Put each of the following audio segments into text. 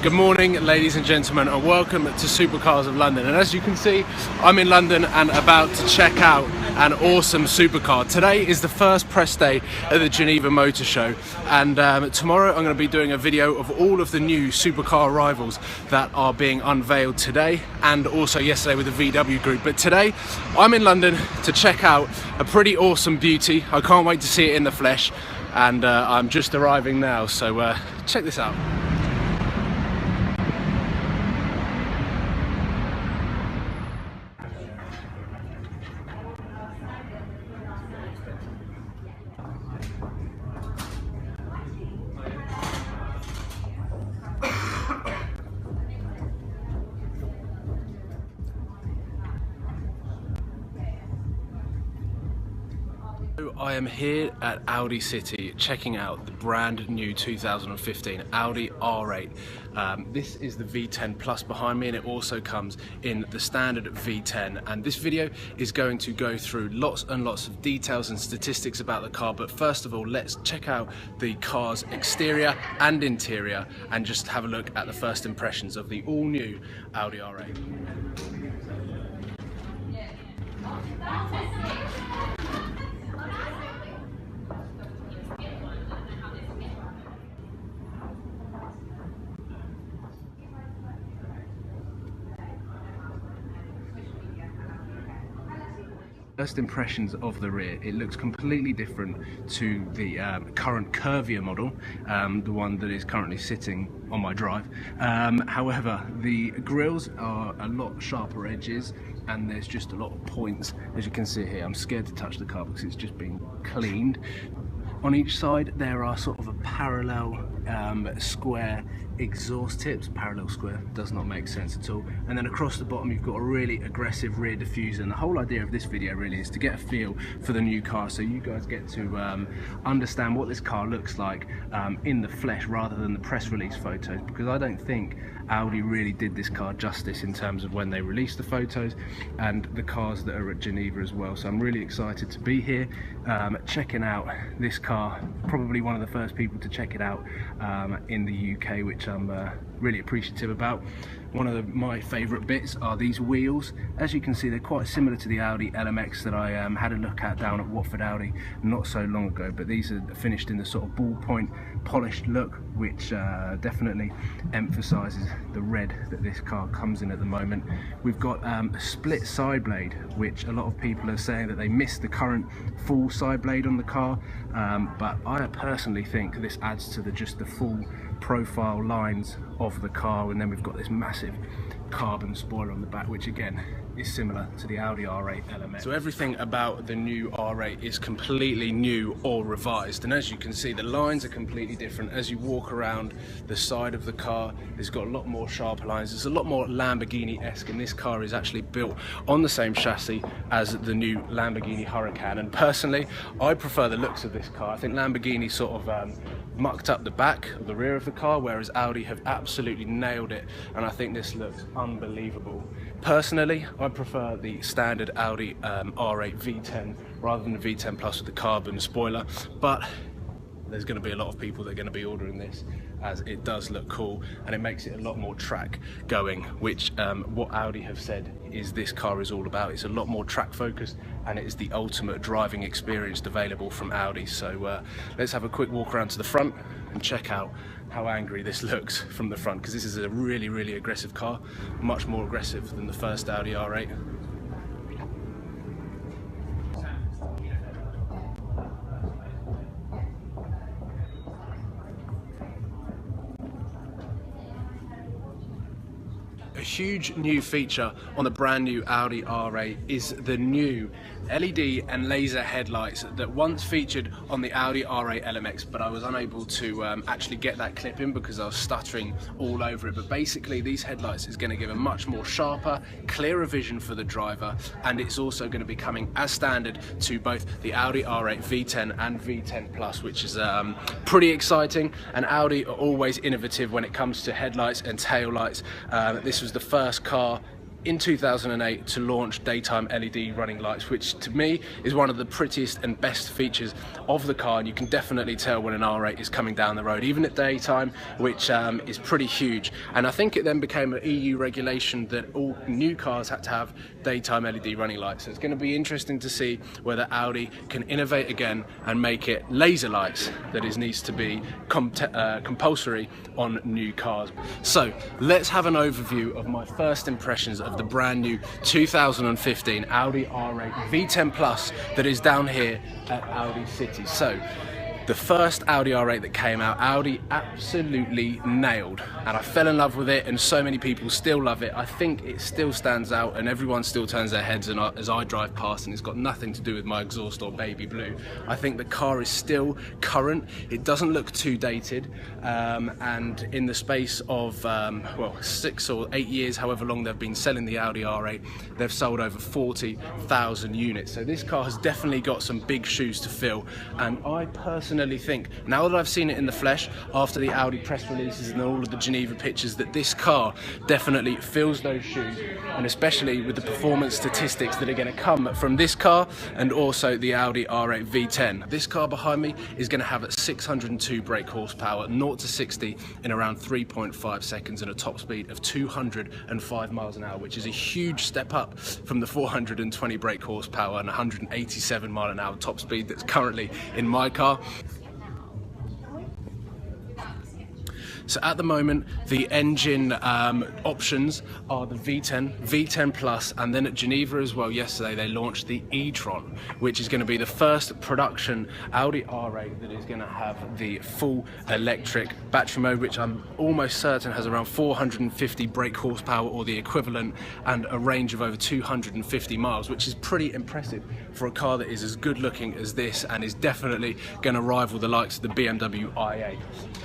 Good morning, ladies and gentlemen, and welcome to Supercars of London. And as you can see, I'm in London and about to check out an awesome supercar. Today is the first press day at the Geneva Motor Show, and tomorrow I'm going to be doing a video of all of the new supercar arrivals that are being unveiled today and also yesterday with the VW group. But today I'm in London to check out a pretty awesome beauty. I can't wait to see it in the flesh, and I'm just arriving now, so check this out. I am here at Audi City checking out the brand new 2015 Audi R8. This is the V10 Plus behind me, and it also comes in the standard V10, and this video is going to go through lots and lots of details and statistics about the car. But first of all, let's check out the car's exterior and interior and just have a look at the first impressions of the all new Audi R8. First impressions of the rear, it looks completely different to the current curvier model, the one that is currently sitting on my drive. However, the grills are a lot sharper edges, and there's just a lot of points. As you can see here, I'm scared to touch the car because it's just been cleaned. On each side there are sort of a parallel square exhaust tips. Parallel square does not make sense at all. And then across the bottom you've got a really aggressive rear diffuser, and the whole idea of this video really is to get a feel for the new car, so you guys get to understand what this car looks like in the flesh rather than the press release photos, because I don't think Audi really did this car justice in terms of when they released the photos and the cars that are at Geneva as well. So I'm really excited to be here checking out this car, probably one of the first people to check it out in the UK, which I'm really appreciative about. One of my favourite bits are these wheels. As you can see, they're quite similar to the Audi LMX that I had a look at down at Watford Audi not so long ago, but these are finished in the sort of ballpoint polished look, which definitely emphasises the red that this car comes in at the moment. We've got a split side blade, which a lot of people are saying that they miss the current full side blade on the car, but I personally think this adds to just the full profile lines of the car. And then we've got this massive carbon spoiler on the back, which again is similar to the Audi R8 LMX. So everything about the new R8 is completely new or revised, and as you can see, the lines are completely different. As you walk around the side of the car, it's got a lot more sharper lines. It's a lot more Lamborghini-esque, and this car is actually built on the same chassis as the new Lamborghini Huracan, and personally I prefer the looks of this car. I think Lamborghini sort of mucked up the back of the rear of the car, whereas Audi have absolutely nailed it, and I think this looks unbelievable. Personally, I prefer the standard Audi R8 V10 rather than the V10 Plus with the carbon spoiler, but there's going to be a lot of people that are going to be ordering this, as it does look cool and it makes it a lot more track going, which what Audi have said is this car is all about. It's a lot more track focused, and it is the ultimate driving experience available from Audi. So let's have a quick walk around to the front and check out how angry this looks from the front, because this is a really aggressive car, much more aggressive than the first Audi R8. A huge new feature on the brand new Audi R8 is the new LED and laser headlights that once featured on the Audi R8 LMX, but I was unable to actually get that clip in because I was stuttering all over it. But basically these headlights is going to give a much more sharper, clearer vision for the driver, and it's also going to be coming as standard to both the Audi R8 V10 and V10 Plus, which is pretty exciting. And Audi are always innovative when it comes to headlights and tail lights. This was the first car in 2008 to launch daytime LED running lights, which to me is one of the prettiest and best features of the car, and you can definitely tell when an R8 is coming down the road, even at daytime, which is pretty huge. And I think it then became an EU regulation that all new cars had to have daytime LED running lights. So it's going to be interesting to see whether Audi can innovate again and make it laser lights that needs to be compulsory on new cars. So let's have an overview of my first impressions of the brand new 2015 Audi R8 V10 Plus that is down here at Audi City. So the first Audi R8 that came out, Audi absolutely nailed, and I fell in love with it, and so many people still love it. I think it still stands out and everyone still turns their heads as I drive past, and it's got nothing to do with my exhaust or baby blue. I think the car is still current, it doesn't look too dated, and in the space of well, 6 or 8 years, however long they've been selling the Audi R8, they've sold over 40,000 units. So this car has definitely got some big shoes to fill, and I personally think, now that I've seen it in the flesh after the Audi press releases and all of the Geneva pictures, that this car definitely fills those shoes, and especially with the performance statistics that are going to come from this car and also the Audi R8 V10. This car behind me is going to have 602 brake horsepower, 0 to 60 in around 3.5 seconds, and a top speed of 205 miles an hour, which is a huge step up from the 420 brake horsepower and 187 mile an hour top speed that's currently in my car. So at the moment, the engine options are the V10, V10 Plus, and then at Geneva as well, yesterday they launched the e-tron, which is going to be the first production Audi R8 that is going to have the full electric battery mode, which I'm almost certain has around 450 brake horsepower or the equivalent, and a range of over 250 miles, which is pretty impressive for a car that is as good looking as this and is definitely going to rival the likes of the BMW i8.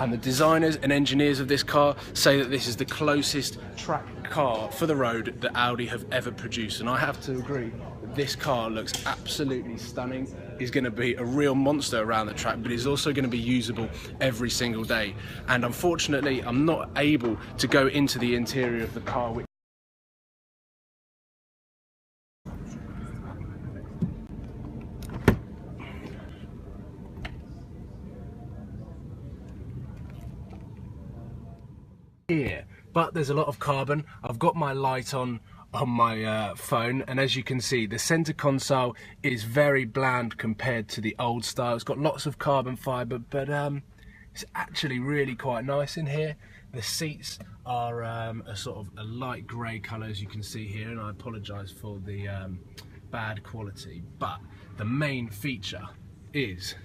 And the designers and engineers of this car say that this is the closest track car for the road that Audi have ever produced, and I have to agree that this car looks absolutely stunning. It's going to be a real monster around the track, but it's also going to be usable every single day. And unfortunately, I'm not able to go into the interior of the car, which here, but there's a lot of carbon. I've got my light on my phone, and as you can see, the center console is very bland compared to the old style. It's got lots of carbon fiber, but it's actually really quite nice in here. The seats are a sort of a light grey colour, as you can see here, and I apologise for the bad quality, but the main feature is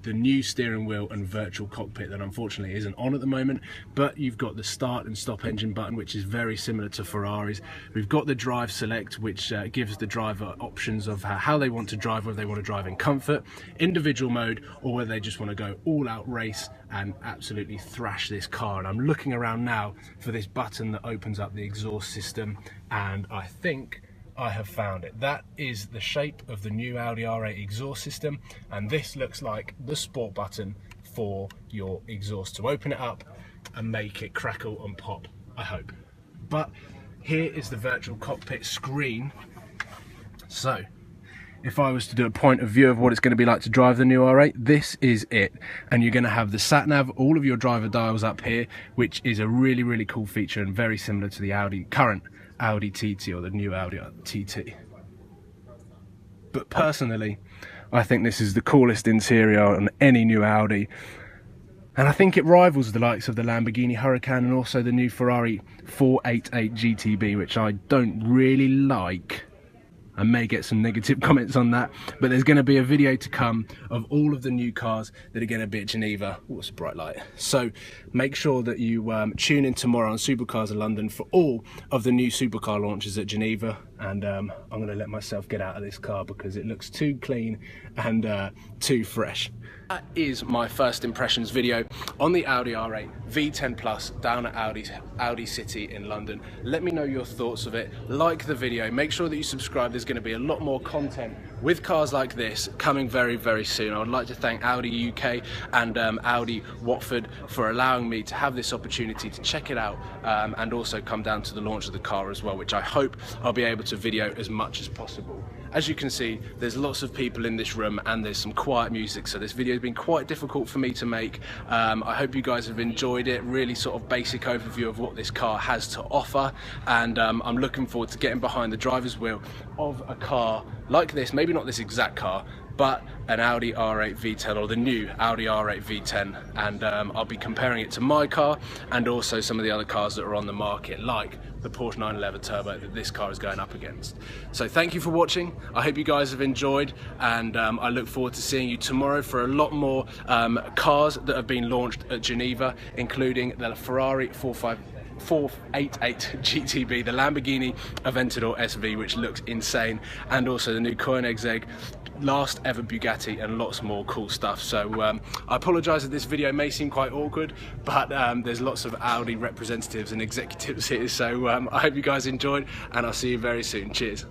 the new steering wheel and virtual cockpit that unfortunately isn't on at the moment, but you've got the start and stop engine button, which is very similar to Ferrari's. We've got the drive select, which gives the driver options of how they want to drive, whether they want to drive in comfort, individual mode, or whether they just want to go all out race and absolutely thrash this car. And I'm looking around now for this button that opens up the exhaust system, and I think I have found it. That is the shape of the new Audi R8 exhaust system, and this looks like the sport button for your exhaust to open it up and make it crackle and pop, I hope. But here is the virtual cockpit screen. So if I was to do a point of view of what it's going to be like to drive the new R8, this is it. And you're going to have the sat nav, all of your driver dials up here, which is a really, really cool feature and very similar to the current Audi TT or the new Audi TT. But personally, I think this is the coolest interior on any new Audi, and I think it rivals the likes of the Lamborghini Huracan and also the new Ferrari 488 GTB, which I don't really like. I may get some negative comments on that, but there's going to be a video to come of all of the new cars that are going to be at Geneva. Oh, it's a bright light. So make sure that you tune in tomorrow on Supercars of London for all of the new supercar launches at Geneva, and I'm going to let myself get out of this car because it looks too clean and too fresh. That is my first impressions video on the Audi R8 V10 Plus down at Audi City in London. Let me know your thoughts of it. Like the video, make sure that you subscribe. There's going to be a lot more content with cars like this coming very, very soon, I would like to thank Audi UK and Audi Watford for allowing me to have this opportunity to check it out, and also come down to the launch of the car as well, which I hope I'll be able to video as much as possible. As you can see, there's lots of people in this room and there's some quiet music, so this video has been quite difficult for me to make. I hope you guys have enjoyed it. Really sort of basic overview of what this car has to offer, and I'm looking forward to getting behind the driver's wheel of a car like this, maybe not this exact car, but an Audi R8 V10, or the new Audi R8 V10, and I'll be comparing it to my car and also some of the other cars that are on the market, like the Porsche 911 Turbo that this car is going up against. So thank you for watching. I hope you guys have enjoyed, and I look forward to seeing you tomorrow for a lot more cars that have been launched at Geneva, including the Ferrari 488 GTB, the Lamborghini Aventador SV, which looks insane, and also the new Koenigsegg, last ever Bugatti, and lots more cool stuff. So I apologise that this video may seem quite awkward, but there's lots of Audi representatives and executives here, so I hope you guys enjoyed, and I'll see you very soon. Cheers.